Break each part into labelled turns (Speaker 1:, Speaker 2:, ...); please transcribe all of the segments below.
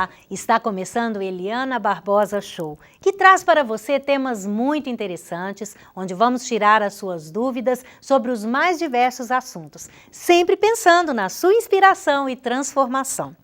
Speaker 1: Olá, está começando o Eliana Barbosa Show, que traz para você temas muito interessantes, onde vamos tirar as suas dúvidas sobre os mais diversos assuntos, sempre pensando na sua inspiração e transformação.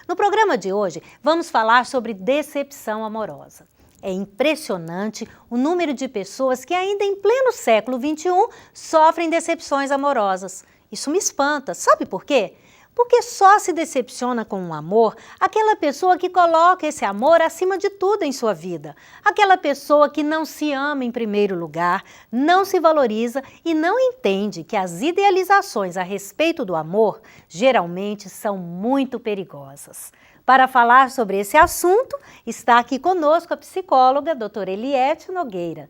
Speaker 1: No programa de hoje, vamos falar sobre decepção amorosa. É impressionante o número de pessoas que ainda em pleno século XXI sofrem decepções amorosas. Isso me espanta, sabe por quê? Porque só se decepciona com um amor aquela pessoa que coloca esse amor acima de tudo em sua vida. Aquela pessoa que não se ama em primeiro lugar, não se valoriza e não entende que as idealizações a respeito do amor geralmente são muito perigosas. Para falar sobre esse assunto, está aqui conosco a psicóloga doutora Eliete Nogueira.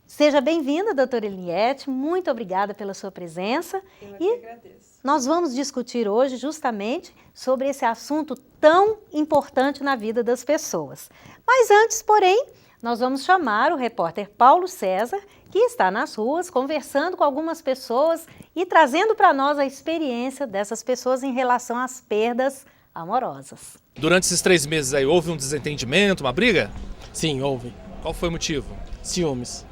Speaker 1: Seja bem-vinda, doutora Eliete, muito obrigada pela sua presença.
Speaker 2: Eu que agradeço.
Speaker 1: Nós vamos discutir hoje justamente sobre esse assunto tão importante na vida das pessoas. Mas antes, porém, nós vamos chamar o repórter Paulo César, que está nas ruas conversando com algumas pessoas e trazendo para nós a experiência dessas pessoas em relação às perdas amorosas.
Speaker 3: Durante esses 3 meses aí, houve um desentendimento, uma briga?
Speaker 4: Sim, houve.
Speaker 3: Qual foi o motivo?
Speaker 4: Ciúmes.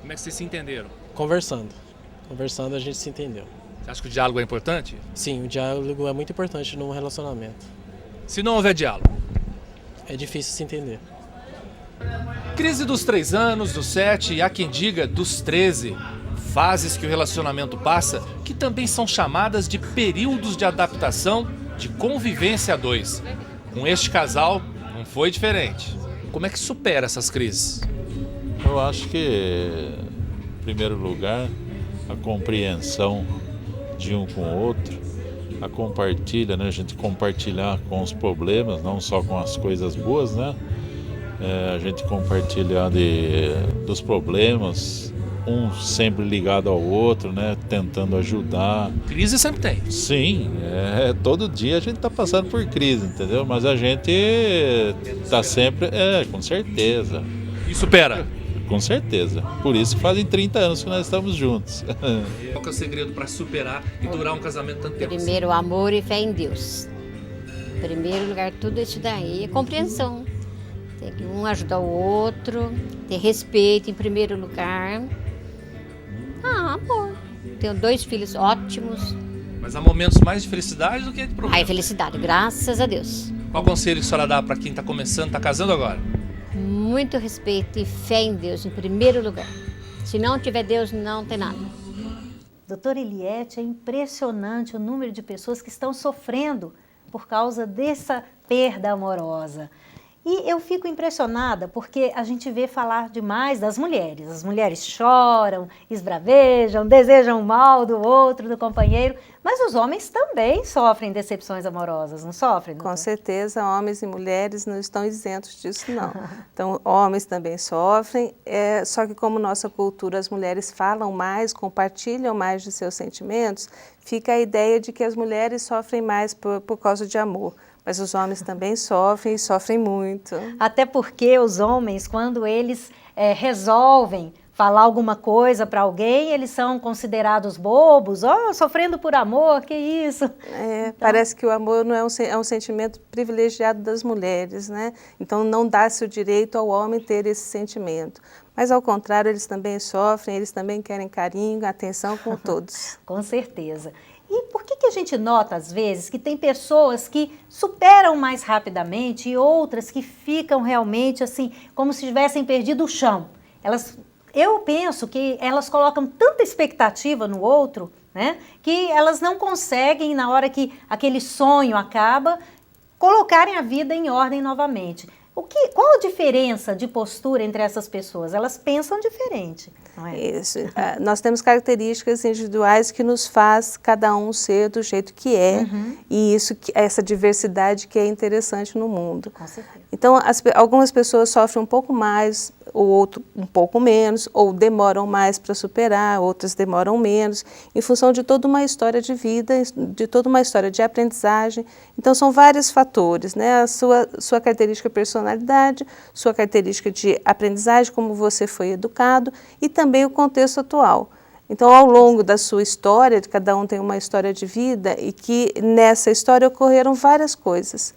Speaker 3: Como é que vocês se entenderam?
Speaker 4: Conversando. Conversando a gente se entendeu.
Speaker 3: Você acha que o diálogo é importante?
Speaker 4: Sim, o diálogo é muito importante num relacionamento.
Speaker 3: Se não houver diálogo?
Speaker 4: É difícil se entender.
Speaker 3: Crise dos 3 anos, dos 7 e há quem diga dos 13. Fases que o relacionamento passa, que também são chamadas de períodos de adaptação, de convivência a 2. Com este casal, não foi diferente. Como é que supera essas crises?
Speaker 5: Eu acho que, em primeiro lugar, a compreensão de um com o outro, a compartilha, né? A gente compartilhar com os problemas, não só com as coisas boas, né? A gente compartilhar dos problemas, um sempre ligado ao outro, né? Tentando ajudar.
Speaker 3: Crise sempre tem.
Speaker 5: Sim, todo dia a gente está passando por crise, entendeu? Mas a gente está sempre, com certeza.
Speaker 3: E supera?
Speaker 5: Com certeza. Por isso que fazem 30 anos que nós estamos juntos.
Speaker 3: Qual que é o segredo para superar e durar um casamento tanto tempo?
Speaker 6: Primeiro, amor e fé em Deus. Em primeiro lugar, tudo isso daí é compreensão. Tem que um ajudar o outro, ter respeito em primeiro lugar. Amor. Tenho 2 filhos ótimos.
Speaker 3: Mas há momentos mais de felicidade do que de problema.
Speaker 6: Ai, felicidade, graças a Deus.
Speaker 3: Qual conselho que a senhora dá para quem está começando, está casando agora?
Speaker 6: Muito respeito e fé em Deus em primeiro lugar. Se não tiver Deus, não tem nada.
Speaker 1: Doutora Eliete, é impressionante o número de pessoas que estão sofrendo por causa dessa perda amorosa. E eu fico impressionada porque a gente vê falar demais das mulheres. As mulheres choram, esbravejam, desejam o mal do outro, do companheiro, mas os homens também sofrem decepções amorosas, não sofrem?
Speaker 2: Com certeza, homens e mulheres não estão isentos disso, não. Então, homens também sofrem, só que como nossa cultura, as mulheres falam mais, compartilham mais de seus sentimentos, fica a ideia de que as mulheres sofrem mais por causa de amor. Mas os homens também sofrem e sofrem muito.
Speaker 1: Até porque os homens, quando eles resolvem falar alguma coisa para alguém, eles são considerados bobos, sofrendo por amor, que isso?
Speaker 2: Então, parece que o amor não é um sentimento privilegiado das mulheres, né? Então não dá-se o direito ao homem ter esse sentimento. Mas ao contrário, eles também sofrem, eles também querem carinho, atenção com todos.
Speaker 1: Com certeza. E por que a gente nota, às vezes, que tem pessoas que superam mais rapidamente e outras que ficam realmente assim, como se tivessem perdido o chão? Eu penso que elas colocam tanta expectativa no outro, né, que elas não conseguem, na hora que aquele sonho acaba, colocarem a vida em ordem novamente. Qual a diferença de postura entre essas pessoas? Elas pensam diferente, não é?
Speaker 2: Isso. Nós temos características individuais que nos faz cada um ser do jeito que é, e essa diversidade que é interessante no mundo.
Speaker 1: Com certeza.
Speaker 2: Então, algumas pessoas sofrem um pouco mais, o outro um pouco menos, ou demoram mais para superar, outras demoram menos, em função de toda uma história de vida, de toda uma história de aprendizagem. Então, são vários fatores, né? A sua característica de personalidade, sua característica de aprendizagem, como você foi educado, e também o contexto atual. Então, ao longo da sua história, cada um tem uma história de vida, e que nessa história ocorreram várias coisas.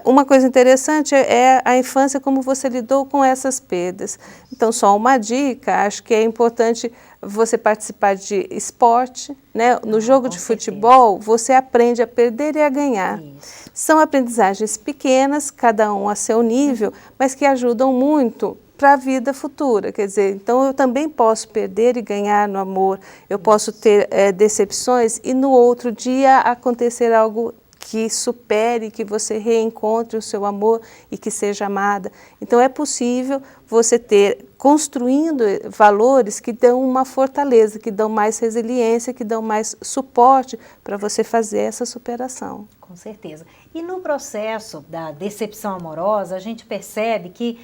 Speaker 2: uma coisa interessante é a infância, como você lidou com essas perdas. Então, só uma dica, acho que é importante você participar de esporte, né? No jogo de futebol, você aprende a perder e a ganhar.
Speaker 1: Isso.
Speaker 2: São aprendizagens pequenas, cada um a seu nível, mas que ajudam muito para a vida futura. Quer dizer, então eu também posso perder e ganhar no amor, eu posso ter decepções e no outro dia acontecer algo que supere, que você reencontre o seu amor e que seja amada. Então é possível você ter, construindo valores que dão uma fortaleza, que dão mais resiliência, que dão mais suporte para você fazer essa superação.
Speaker 1: Com certeza. E no processo da decepção amorosa, a gente percebe que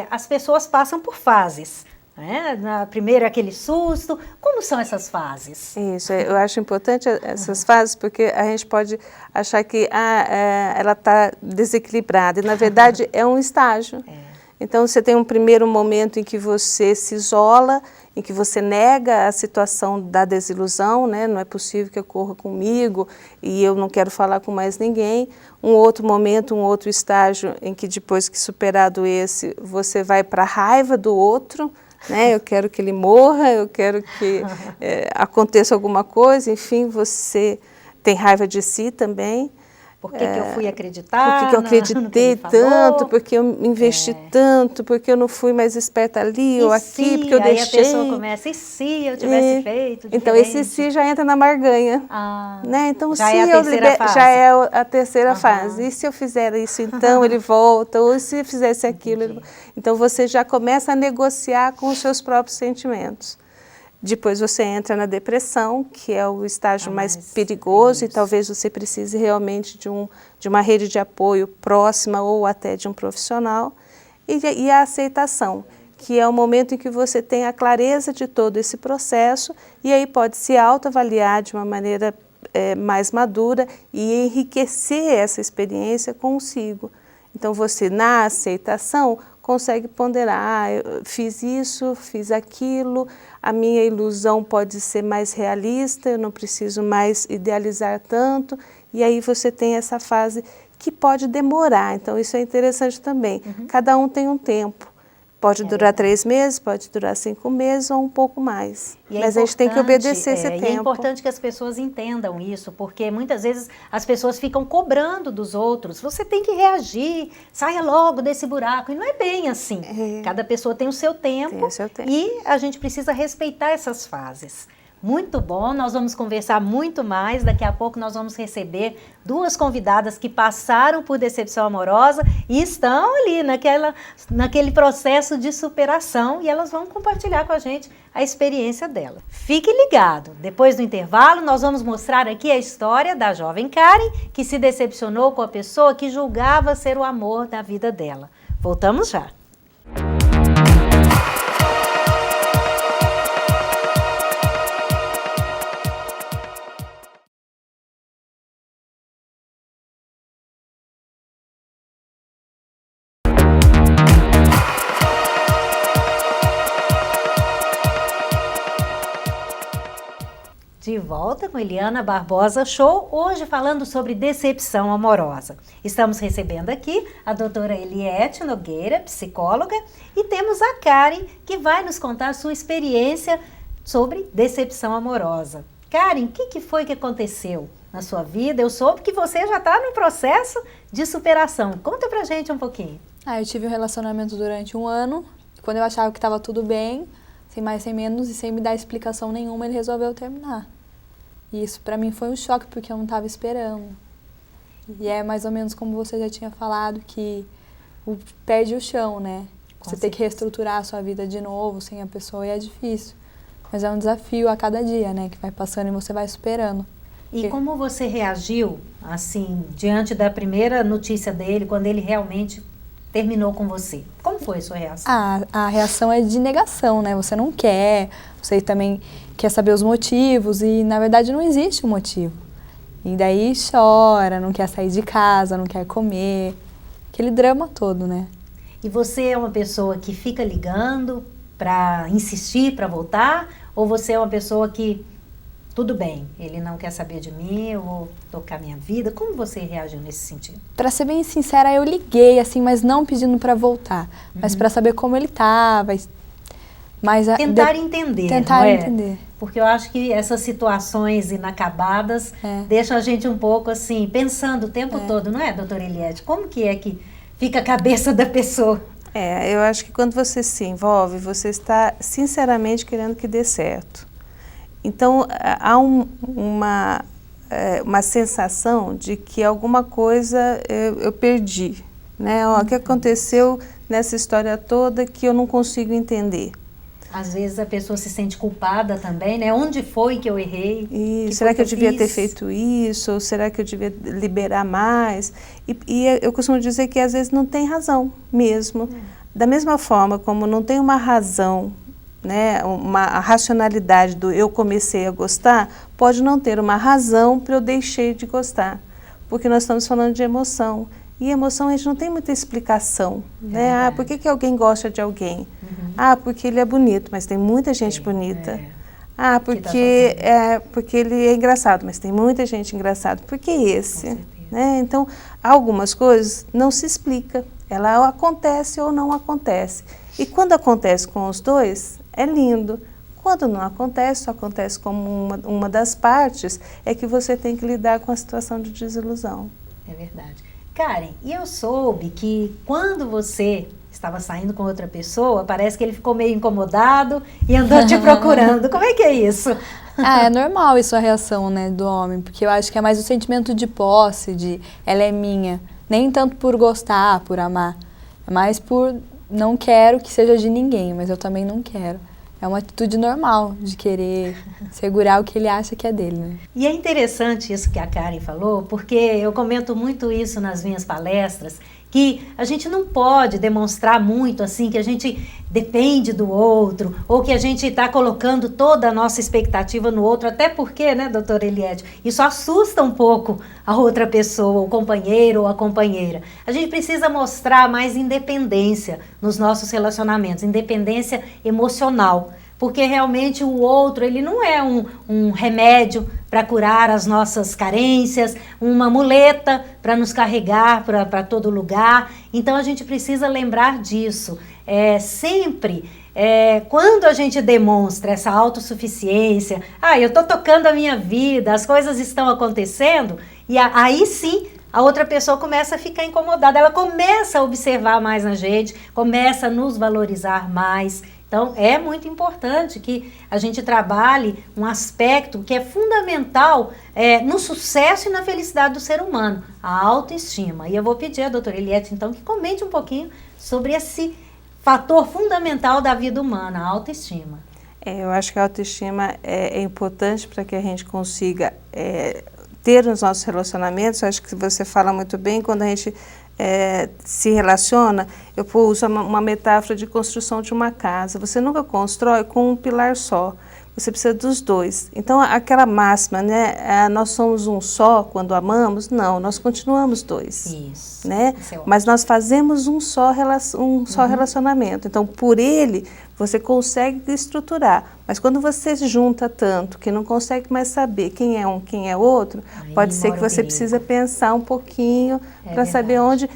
Speaker 1: as pessoas passam por fases. Na primeira aquele susto, como são essas fases?
Speaker 2: Isso, eu acho importante essas fases porque a gente pode achar que ela está desequilibrada e na verdade é um estágio. Então você tem um primeiro momento em que você se isola, em que você nega a situação da desilusão, né? Não é possível que ocorra comigo e eu não quero falar com mais ninguém. Um outro momento, um outro estágio em que depois que superado esse, você vai para a raiva do outro, né? Eu quero que ele morra, eu quero que aconteça alguma coisa, enfim, você tem raiva de si também.
Speaker 1: Por que que eu fui acreditar?
Speaker 2: Por que eu acreditei tanto, porque eu investi tanto, porque eu não fui mais esperta ali ou aqui, porque eu deixei.
Speaker 1: Aí a pessoa começa, e se eu tivesse feito diferente?
Speaker 2: Então esse se já entra na barganha. Né? Então
Speaker 1: já
Speaker 2: se
Speaker 1: é a terceira fase.
Speaker 2: já é a terceira fase. E se eu fizer isso, então ele volta, ou se eu fizesse aquilo, ele volta. Então você já começa a negociar com os seus próprios sentimentos. Depois você entra na depressão, que é o estágio mais perigoso e talvez você precise realmente de uma rede de apoio próxima ou até de um profissional. E a aceitação, que é o momento em que você tem a clareza de todo esse processo e aí pode se autoavaliar de uma maneira mais madura e enriquecer essa experiência consigo. Então você, na aceitação, consegue ponderar, eu fiz isso, fiz aquilo, a minha ilusão pode ser mais realista, eu não preciso mais idealizar tanto, e aí você tem essa fase que pode demorar, então isso é interessante também. Cada um tem um tempo, pode durar 3 meses, pode durar 5 meses ou um pouco mais, mas a gente tem que obedecer esse tempo.
Speaker 1: E é importante que as pessoas entendam isso, porque muitas vezes as pessoas ficam cobrando dos outros, você tem que reagir, saia logo desse buraco, e não é bem assim. Cada pessoa tem o seu tempo, e a gente precisa respeitar essas fases. Muito bom, nós vamos conversar muito mais, daqui a pouco nós vamos receber 2 convidadas que passaram por decepção amorosa e estão ali naquele processo de superação e elas vão compartilhar com a gente a experiência dela. Fique ligado, depois do intervalo nós vamos mostrar aqui a história da jovem Karen que se decepcionou com a pessoa que julgava ser o amor da vida dela. Voltamos já. De volta com Eliana Barbosa Show, hoje falando sobre decepção amorosa. Estamos recebendo aqui a doutora Eliette Nogueira, psicóloga, e temos a Karen, que vai nos contar a sua experiência sobre decepção amorosa. Karen, o que foi que aconteceu na sua vida? Eu soube que você já está no processo de superação. Conta pra gente um pouquinho.
Speaker 7: Eu tive um relacionamento durante 1 ano, e quando eu achava que estava tudo bem, sem mais, sem menos, e sem me dar explicação nenhuma, ele resolveu terminar. E isso para mim foi um choque, porque eu não estava esperando. E é mais ou menos como você já tinha falado, que perde o chão, né? Você tem que reestruturar a sua vida de novo sem a pessoa e é difícil. Mas é um desafio a cada dia, né? Que vai passando e você vai superando.
Speaker 1: E como você reagiu, assim, diante da primeira notícia dele, quando ele realmente terminou com você? Como foi a sua reação?
Speaker 7: A reação é de negação, né? Você não quer, você também quer saber os motivos e, na verdade, não existe um motivo. E daí chora, não quer sair de casa, não quer comer, aquele drama todo, né?
Speaker 1: E você é uma pessoa que fica ligando para insistir, para voltar? Ou você é uma pessoa que tudo bem, ele não quer saber de mim, eu vou tocar minha vida. Como você reagiu nesse sentido?
Speaker 7: Pra ser bem sincera, eu liguei, assim, mas não pedindo pra voltar. Mas pra saber como ele tava. Mas
Speaker 1: Tentar entender,
Speaker 7: tentar
Speaker 1: não é?
Speaker 7: entender.
Speaker 1: Porque eu acho que essas situações inacabadas deixam a gente um pouco assim, pensando o tempo todo, não é, doutora Eliette? Como que é que fica a cabeça da pessoa?
Speaker 2: Eu acho que quando você se envolve, você está sinceramente querendo que dê certo. Então, há uma sensação de que alguma coisa eu perdi, né? O que aconteceu nessa história toda que eu não consigo entender.
Speaker 1: Às vezes a pessoa se sente culpada também, né? Onde foi que eu errei?
Speaker 2: E será que eu devia ter feito isso? Ou será que eu devia liberar mais? E eu costumo dizer que às vezes não tem razão mesmo. Da mesma forma como não tem uma razão, né, a racionalidade do eu comecei a gostar, pode não ter uma razão para eu deixei de gostar. Porque nós estamos falando de emoção. E emoção a gente não tem muita explicação, né? Por que alguém gosta de alguém? Porque ele é bonito, mas tem muita gente bonita. Porque ele é engraçado, mas tem muita gente engraçada. Por que esse? Né? Então, algumas coisas não se explica. Ela acontece ou não acontece. E quando acontece com os dois, é lindo. Quando não acontece, só acontece como uma das partes, é que você tem que lidar com a situação de desilusão.
Speaker 1: É verdade. Karen, e eu soube que quando você estava saindo com outra pessoa, parece que ele ficou meio incomodado e andou te procurando. Como é que é isso?
Speaker 7: É normal isso a reação, né, do homem, porque eu acho que é mais o sentimento de posse, de ela é minha. Nem tanto por gostar, por amar. É mais por não quero que seja de ninguém, mas eu também não quero. É uma atitude normal de querer segurar o que ele acha que é dele, né?
Speaker 1: E é interessante isso que a Karen falou, porque eu comento muito isso nas minhas palestras, que a gente não pode demonstrar muito assim, que a gente depende do outro, ou que a gente está colocando toda a nossa expectativa no outro, até porque, né, doutora Eliette, isso assusta um pouco a outra pessoa, o companheiro ou a companheira. A gente precisa mostrar mais independência nos nossos relacionamentos, independência emocional. Porque realmente o outro, ele não é um remédio para curar as nossas carências, uma muleta para nos carregar para todo lugar. Então a gente precisa lembrar disso. Sempre, quando a gente demonstra essa autossuficiência, eu estou tocando a minha vida, as coisas estão acontecendo, e aí sim a outra pessoa começa a ficar incomodada, ela começa a observar mais a gente, começa a nos valorizar mais. Então, é muito importante que a gente trabalhe um aspecto que é fundamental no sucesso e na felicidade do ser humano, a autoestima. E eu vou pedir à doutora Eliette, então, que comente um pouquinho sobre esse fator fundamental da vida humana, a autoestima.
Speaker 2: Eu acho que a autoestima é importante para que a gente consiga ter nos nossos relacionamentos. Eu acho que você fala muito bem, quando a gente se relaciona, eu uso uma metáfora de construção de uma casa. Você nunca constrói com um pilar só, você precisa dos dois. Então, aquela máxima, né, nós somos um só quando amamos, não, nós continuamos dois.
Speaker 1: Isso.
Speaker 2: Né? Isso é ótimo. Mas nós fazemos um só relacionamento. Então, por ele, você consegue estruturar. Mas quando você se junta tanto que não consegue mais saber quem é um, quem é outro, pode ser que você precisa pensar um pouquinho para saber onde...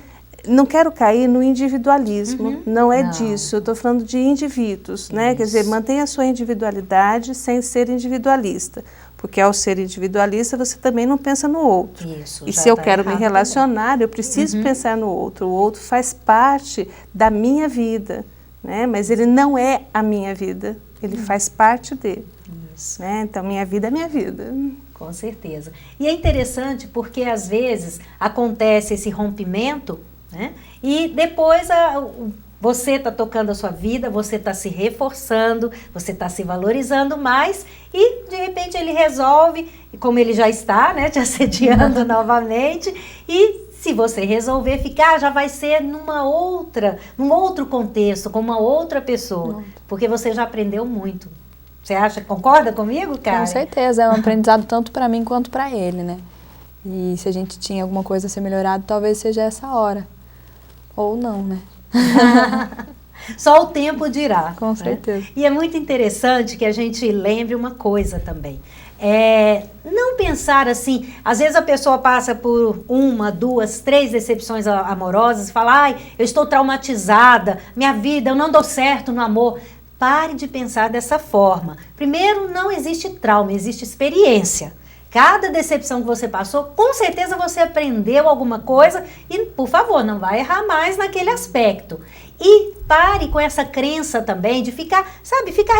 Speaker 2: Não quero cair no individualismo, não é disso, eu estou falando de indivíduos, né? Quer dizer, mantenha a sua individualidade sem ser individualista, porque ao ser individualista você também não pensa no outro. Isso, e se eu quero me relacionar, eu preciso pensar no outro, o outro faz parte da minha vida, né? Mas ele não é a minha vida, ele faz parte dele. Isso. Né? Então, minha vida é minha vida.
Speaker 1: Com certeza. E é interessante porque às vezes acontece esse rompimento, né? E depois você está tocando a sua vida, você está se reforçando, você está se valorizando mais e de repente ele resolve, como ele já está, né, te assediando novamente, e se você resolver ficar, já vai ser num outro contexto, com uma outra pessoa, porque você já aprendeu muito. Você concorda comigo, Karen?
Speaker 7: Com certeza, é um aprendizado tanto para mim quanto para ele, né? E se a gente tinha alguma coisa a ser melhorado, talvez seja essa hora. Ou não, né?
Speaker 1: Só o tempo dirá.
Speaker 7: Com certeza.
Speaker 1: Né? E é muito interessante que a gente lembre uma coisa também. Não pensar assim, às vezes a pessoa passa por 1, 2, 3 decepções amorosas e fala, ai, eu estou traumatizada, minha vida, eu não dou certo no amor. Pare de pensar dessa forma. Primeiro, não existe trauma, existe experiência. Cada decepção que você passou, com certeza você aprendeu alguma coisa e, por favor, não vai errar mais naquele aspecto. E pare com essa crença também de ficar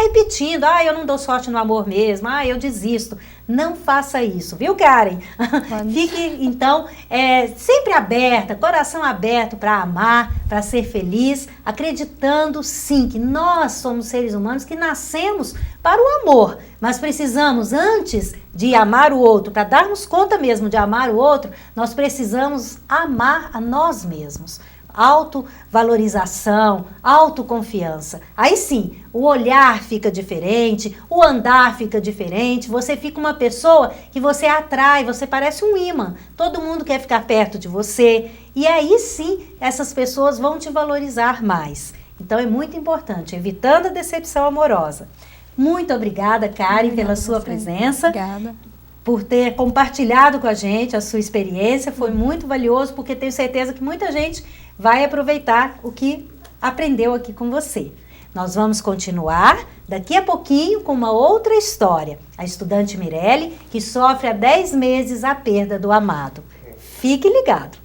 Speaker 1: repetindo, eu não dou sorte no amor mesmo, eu desisto. Não faça isso, viu, Karen? Fique, então, sempre aberta, coração aberto para amar, para ser feliz, acreditando, sim, que nós somos seres humanos que nascemos para o amor, mas precisamos, antes de amar o outro, para darmos conta mesmo de amar o outro, nós precisamos amar a nós mesmos. Autovalorização, autoconfiança. Aí sim, o olhar fica diferente, o andar fica diferente, você fica uma pessoa que você atrai, você parece um imã. Todo mundo quer ficar perto de você e aí sim, essas pessoas vão te valorizar mais. Então é muito importante, evitando a decepção amorosa. Muito obrigada, Karen, pela sua presença.
Speaker 7: Obrigada.
Speaker 1: Por ter compartilhado com a gente a sua experiência, foi muito valioso, porque tenho certeza que muita gente vai aproveitar o que aprendeu aqui com você. Nós vamos continuar daqui a pouquinho com uma outra história, a estudante Mirelle, que sofre há 10 meses a perda do amado. Fique ligado!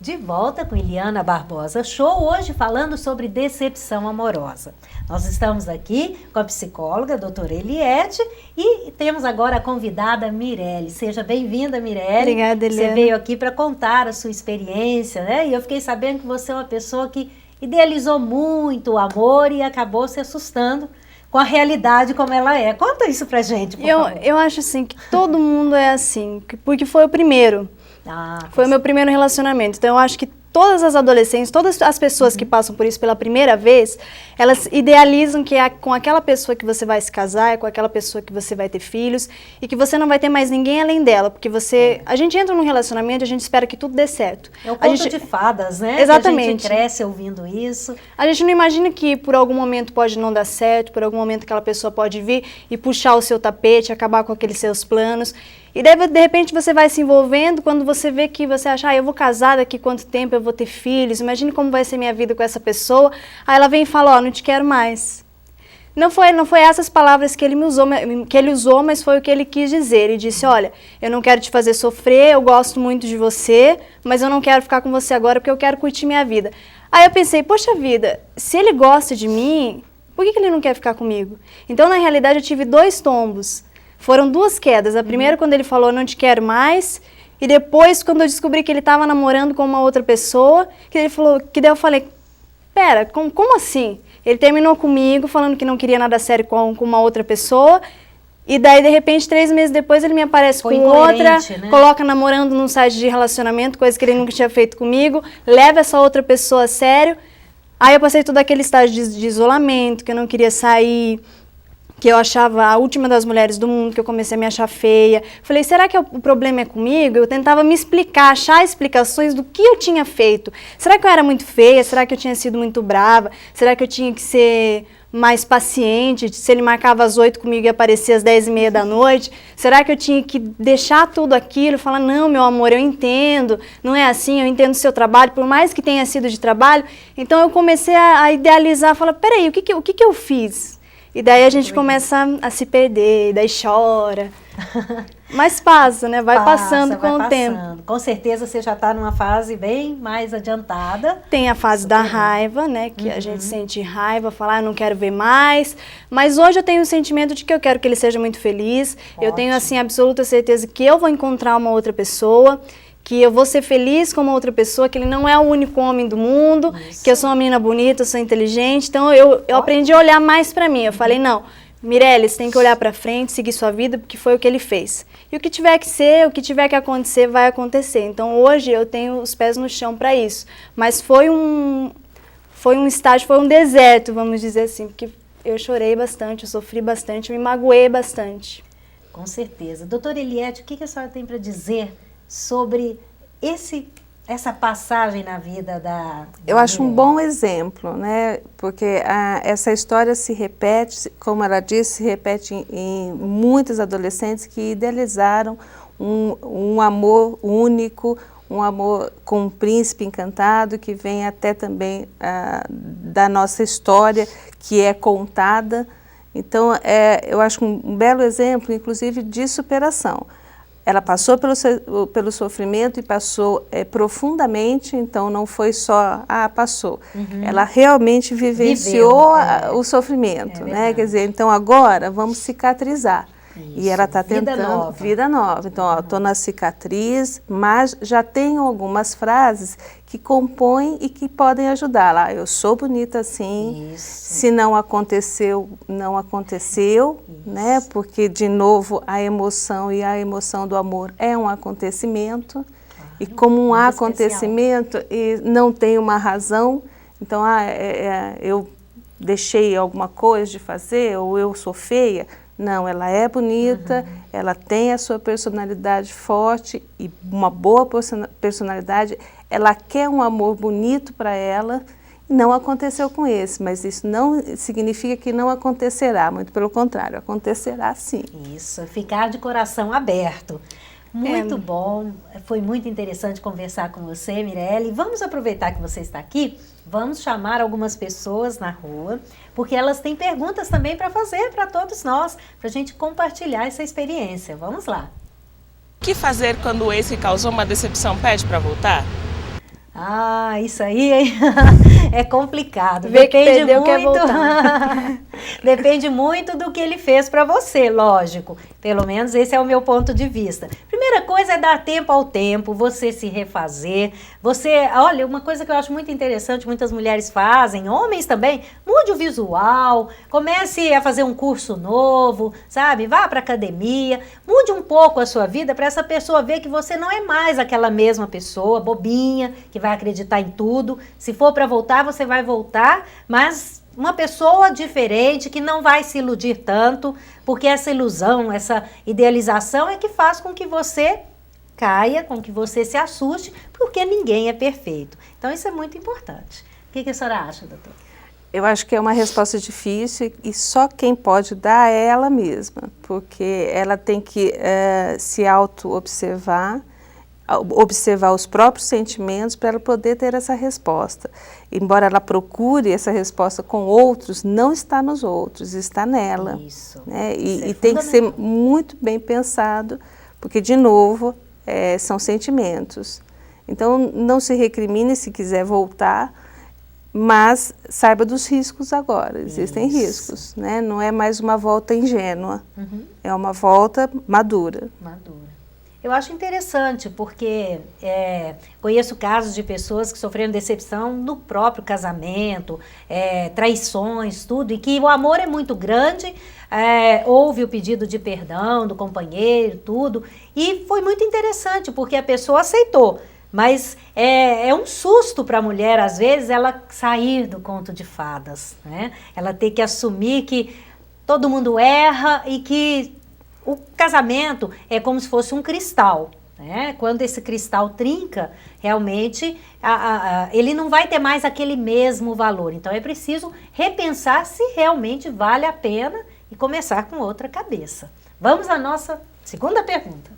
Speaker 1: De volta com Eliana Barbosa Show, hoje falando sobre decepção amorosa. Nós estamos aqui com a psicóloga, a doutora Eliette, e temos agora a convidada Mirelle. Seja bem-vinda, Mirelle.
Speaker 8: Obrigada, Eliana.
Speaker 1: Você veio aqui para contar a sua experiência, né? E eu fiquei sabendo que você é uma pessoa que idealizou muito o amor e acabou se assustando com a realidade como ela é. Conta isso pra gente, por favor.
Speaker 8: Eu acho assim que todo mundo é assim, porque foi o primeiro. Foi o meu primeiro relacionamento. Então eu acho que todas as adolescentes, todas as pessoas que passam por isso pela primeira vez, elas idealizam que é com aquela pessoa que você vai se casar, é com aquela pessoa que você vai ter filhos e que você não vai ter mais ninguém além dela, porque a gente entra num relacionamento e a gente espera que tudo dê certo.
Speaker 1: É o conto de fadas, né?
Speaker 8: Exatamente.
Speaker 1: Que a gente cresce ouvindo isso.
Speaker 8: A gente não imagina que por algum momento pode não dar certo, por algum momento aquela pessoa pode vir e puxar o seu tapete, acabar com aqueles seus planos. E daí, de repente, você vai se envolvendo, quando você vê que você acha, eu vou casar daqui quanto tempo, eu vou ter filhos, imagine como vai ser minha vida com essa pessoa. Aí ela vem e fala, não te quero mais. Não foi essas palavras que ele usou, mas foi o que ele quis dizer. Ele disse, olha, eu não quero te fazer sofrer, eu gosto muito de você, mas eu não quero ficar com você agora porque eu quero curtir minha vida. Aí eu pensei, poxa vida, se ele gosta de mim, por que ele não quer ficar comigo? Então, na realidade, eu tive 2 tombos. Foram 2 quedas. A primeira quando ele falou, não te quero mais. E depois, quando eu descobri que ele estava namorando com uma outra pessoa, que ele falou, que daí eu falei, pera, como assim? Ele terminou comigo, falando que não queria nada sério com uma outra pessoa. E daí, de repente, 3 meses depois, ele me aparece com outra, né? Coloca namorando num site de relacionamento, coisa que ele nunca tinha feito comigo, leva essa outra pessoa a sério. Aí eu passei todo aquele estágio de isolamento, que eu não queria sair, que eu achava a última das mulheres do mundo, que eu comecei a me achar feia. Falei, será que o problema é comigo? Eu tentava me explicar, achar explicações do que eu tinha feito. Será que eu era muito feia? Será que eu tinha sido muito brava? Será que eu tinha que ser mais paciente? Se ele marcava às 8 comigo e aparecia às 10h30 da noite? Será que eu tinha que deixar tudo aquilo e falar, não, meu amor, eu entendo, não é assim, eu entendo o seu trabalho, por mais que tenha sido de trabalho. Então eu comecei a idealizar, falar, peraí, o que eu fiz? E daí a gente começa a se perder, daí chora. Mas passa, né? Vai passando com o tempo.
Speaker 1: Com certeza você já está numa fase bem mais adiantada.
Speaker 8: Tem a fase da raiva, né? Que a gente sente raiva, fala, não quero ver mais. Mas hoje eu tenho o sentimento de que eu quero que ele seja muito feliz. Ótimo. Eu tenho, assim, absoluta certeza que eu vou encontrar uma outra pessoa, que eu vou ser feliz com uma outra pessoa, que ele não é o único homem do mundo, que eu sou uma menina bonita, eu sou inteligente. Então eu aprendi a olhar mais pra mim. Eu falei, não, Mirelle, você tem que olhar pra frente, seguir sua vida, porque foi o que ele fez. E o que tiver que ser, o que tiver que acontecer, vai acontecer. Então hoje eu tenho os pés no chão pra isso. Mas foi foi um estágio, foi um deserto, vamos dizer assim, porque eu chorei bastante, eu sofri bastante, eu me magoei bastante.
Speaker 1: Com certeza. Doutora Eliette, o que a senhora tem para dizer sobre essa passagem na vida da
Speaker 2: Eu acho um
Speaker 1: mulher?
Speaker 2: bom exemplo, né? Porque essa história se repete, como ela disse, se repete em muitos adolescentes que idealizaram um amor único, um amor com um príncipe encantado, que vem até também da nossa história, que é contada. Então, eu acho um belo exemplo, inclusive, de superação. Ela passou pelo sofrimento e passou profundamente, então não foi só, passou. Ela realmente vivenciou o sofrimento, né? Quer dizer, então agora vamos cicatrizar.
Speaker 1: Isso.
Speaker 2: E ela está
Speaker 1: Vida
Speaker 2: tentando
Speaker 1: nova.
Speaker 2: vida nova. Então, estou na cicatriz, mas já tenho algumas frases que compõem e que podem ajudar. Lá, eu sou bonita assim.
Speaker 1: Isso.
Speaker 2: Se não aconteceu, não aconteceu, né? Porque de novo a emoção do amor é um acontecimento. Claro, e como um acontecimento e não tem uma razão, então eu deixei alguma coisa de fazer ou eu sou feia. Não, ela é bonita, ela tem a sua personalidade forte e uma boa personalidade, ela quer um amor bonito para ela, não aconteceu com esse, mas isso não significa que não acontecerá, muito pelo contrário, acontecerá sim.
Speaker 1: Isso, ficar de coração aberto. Muito bom, foi muito interessante conversar com você, Mirelle. Vamos aproveitar que você está aqui, vamos chamar algumas pessoas na rua, porque elas têm perguntas também para fazer para todos nós, para a gente compartilhar essa experiência. Vamos lá.
Speaker 9: O que fazer quando o ex que causou uma decepção pede para voltar?
Speaker 1: Isso aí, hein? É complicado.
Speaker 8: Vê que perdeu, quer voltar.
Speaker 1: Depende muito do que ele fez para você, lógico. Pelo menos esse é o meu ponto de vista. Primeira coisa é dar tempo ao tempo, você se refazer. Olha, uma coisa que eu acho muito interessante, muitas mulheres fazem, homens também, mude o visual, comece a fazer um curso novo, sabe? Vá para academia, mude um pouco a sua vida para essa pessoa ver que você não é mais aquela mesma pessoa, bobinha, que vai acreditar em tudo. Se for para voltar, você vai voltar, mas uma pessoa diferente, que não vai se iludir tanto, porque essa ilusão, essa idealização é que faz com que você caia, com que você se assuste, porque ninguém é perfeito. Então isso é muito importante. O que a senhora acha, doutora?
Speaker 2: Eu acho que é uma resposta difícil e só quem pode dar é ela mesma, porque ela tem que se auto-observar, observar os próprios sentimentos para ela poder ter essa resposta. Embora ela procure essa resposta com outros, não está nos outros, está nela.
Speaker 1: Isso.
Speaker 2: Né?
Speaker 1: Isso
Speaker 2: e tem que ser muito bem pensado, porque, de novo, são sentimentos. Então, não se recrimine se quiser voltar, mas saiba dos riscos agora. Existem riscos, né? Não é mais uma volta ingênua, é uma volta madura.
Speaker 1: Eu acho interessante, porque conheço casos de pessoas que sofreram decepção no próprio casamento, traições, tudo, e que o amor é muito grande, houve o pedido de perdão do companheiro, tudo, e foi muito interessante, porque a pessoa aceitou, mas é um susto para a mulher, às vezes, ela sair do conto de fadas, né? Ela ter que assumir que todo mundo erra e que o casamento é como se fosse um cristal, né? Quando esse cristal trinca, realmente ele não vai ter mais aquele mesmo valor. Então é preciso repensar se realmente vale a pena e começar com outra cabeça. Vamos à nossa segunda pergunta.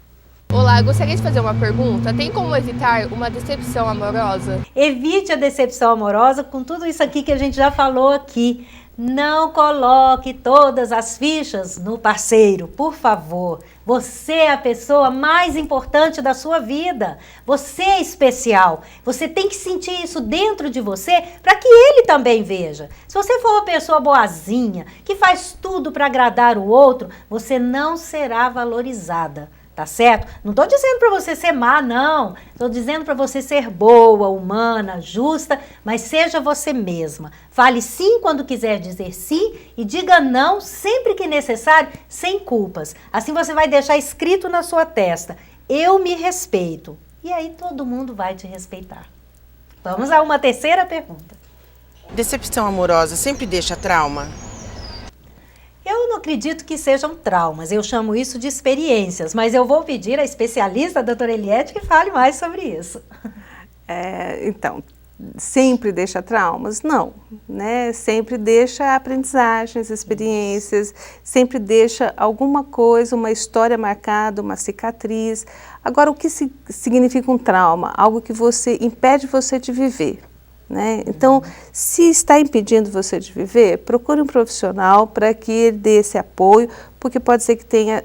Speaker 10: Olá, gostaria de fazer uma pergunta. Tem como evitar uma decepção amorosa?
Speaker 1: Evite a decepção amorosa com tudo isso aqui que a gente já falou aqui. Não coloque todas as fichas no parceiro, por favor. Você é a pessoa mais importante da sua vida. Você é especial. Você tem que sentir isso dentro de você para que ele também veja. Se você for uma pessoa boazinha, que faz tudo para agradar o outro, você não será valorizada. Tá certo? Não estou dizendo para você ser má, não. Estou dizendo para você ser boa, humana, justa, mas seja você mesma. Fale sim quando quiser dizer sim e diga não sempre que necessário, sem culpas. Assim você vai deixar escrito na sua testa: eu me respeito. E aí todo mundo vai te respeitar. Vamos a uma terceira pergunta.
Speaker 11: Decepção amorosa sempre deixa trauma?
Speaker 1: Eu não acredito que sejam traumas, eu chamo isso de experiências, mas eu vou pedir à especialista, a doutora Eliette, que fale mais sobre isso.
Speaker 2: Então, sempre deixa traumas? Não, né? Sempre deixa aprendizagens, experiências, sempre deixa alguma coisa, uma história marcada, uma cicatriz. Agora, o que significa um trauma? Algo que impede você de viver. Né? Então, se está impedindo você de viver, procure um profissional para que ele dê esse apoio, porque pode ser que tenha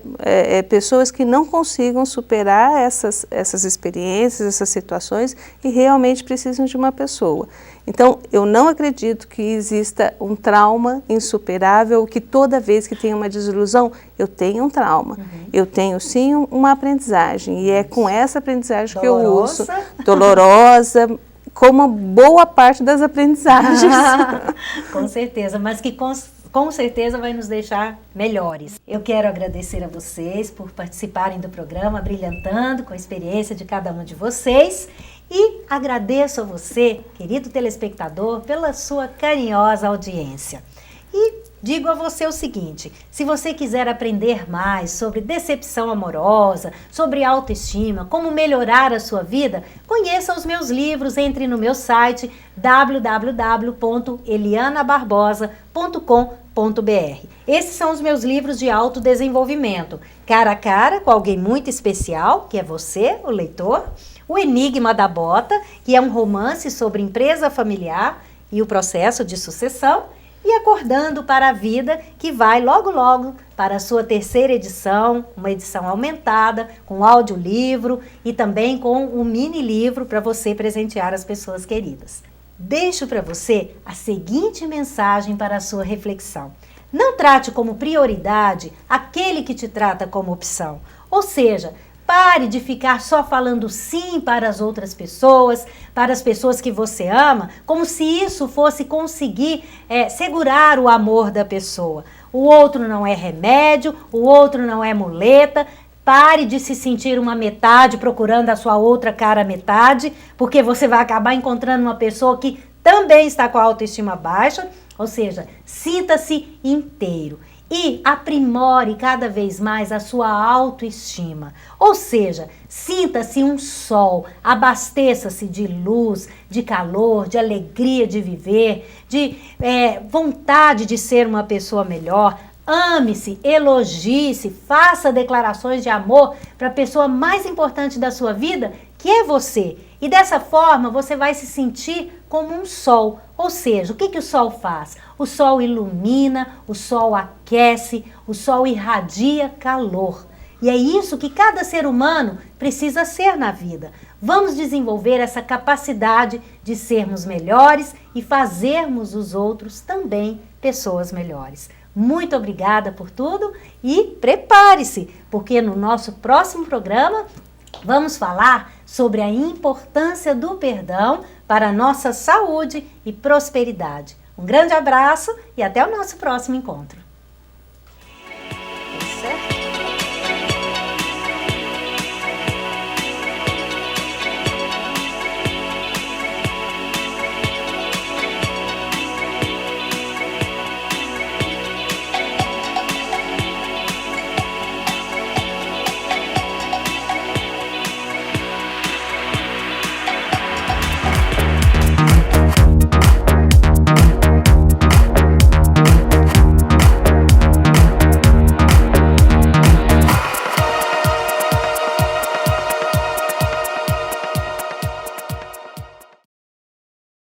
Speaker 2: pessoas que não consigam superar essas experiências, essas situações e realmente precisam de uma pessoa. Então, eu não acredito que exista um trauma insuperável, que toda vez que tem uma desilusão, eu tenho um trauma. Eu tenho sim uma aprendizagem e é com essa aprendizagem que eu uso. Dolorosa, como boa parte das aprendizagens.
Speaker 1: Com certeza, mas que com certeza vai nos deixar melhores. Eu quero agradecer a vocês por participarem do programa Brilhantando com a experiência de cada um de vocês e agradeço a você, querido telespectador, pela sua carinhosa audiência. E digo a você o seguinte, se você quiser aprender mais sobre decepção amorosa, sobre autoestima, como melhorar a sua vida, conheça os meus livros, entre no meu site www.elianabarbosa.com.br. Esses são os meus livros de autodesenvolvimento, cara a cara com alguém muito especial, que é você, o leitor, O Enigma da Bota, que é um romance sobre empresa familiar e o processo de sucessão, e Acordando para a Vida, que vai logo logo para a sua 3ª edição, uma edição aumentada, com audiolivro e também com um mini livro para você presentear as pessoas queridas. Deixo para você a seguinte mensagem para a sua reflexão. Não trate como prioridade aquele que te trata como opção, ou seja, pare de ficar só falando sim para as outras pessoas, para as pessoas que você ama, como se isso fosse conseguir segurar o amor da pessoa. O outro não é remédio, o outro não é muleta. Pare de se sentir uma metade procurando a sua outra cara metade, porque você vai acabar encontrando uma pessoa que também está com a autoestima baixa, ou seja, sinta-se inteiro. E aprimore cada vez mais a sua autoestima. Ou seja, sinta-se um sol, abasteça-se de luz, de calor, de alegria de viver, de vontade de ser uma pessoa melhor. Ame-se, elogie-se, faça declarações de amor para a pessoa mais importante da sua vida, que é você. E dessa forma você vai se sentir como um sol. Ou seja, o que o sol faz? O sol ilumina, o sol aquece, o sol irradia calor. E é isso que cada ser humano precisa ser na vida. Vamos desenvolver essa capacidade de sermos melhores e fazermos os outros também pessoas melhores. Muito obrigada por tudo e prepare-se, porque no nosso próximo programa vamos falar sobre a importância do perdão para a nossa saúde e prosperidade. Um grande abraço e até o nosso próximo encontro.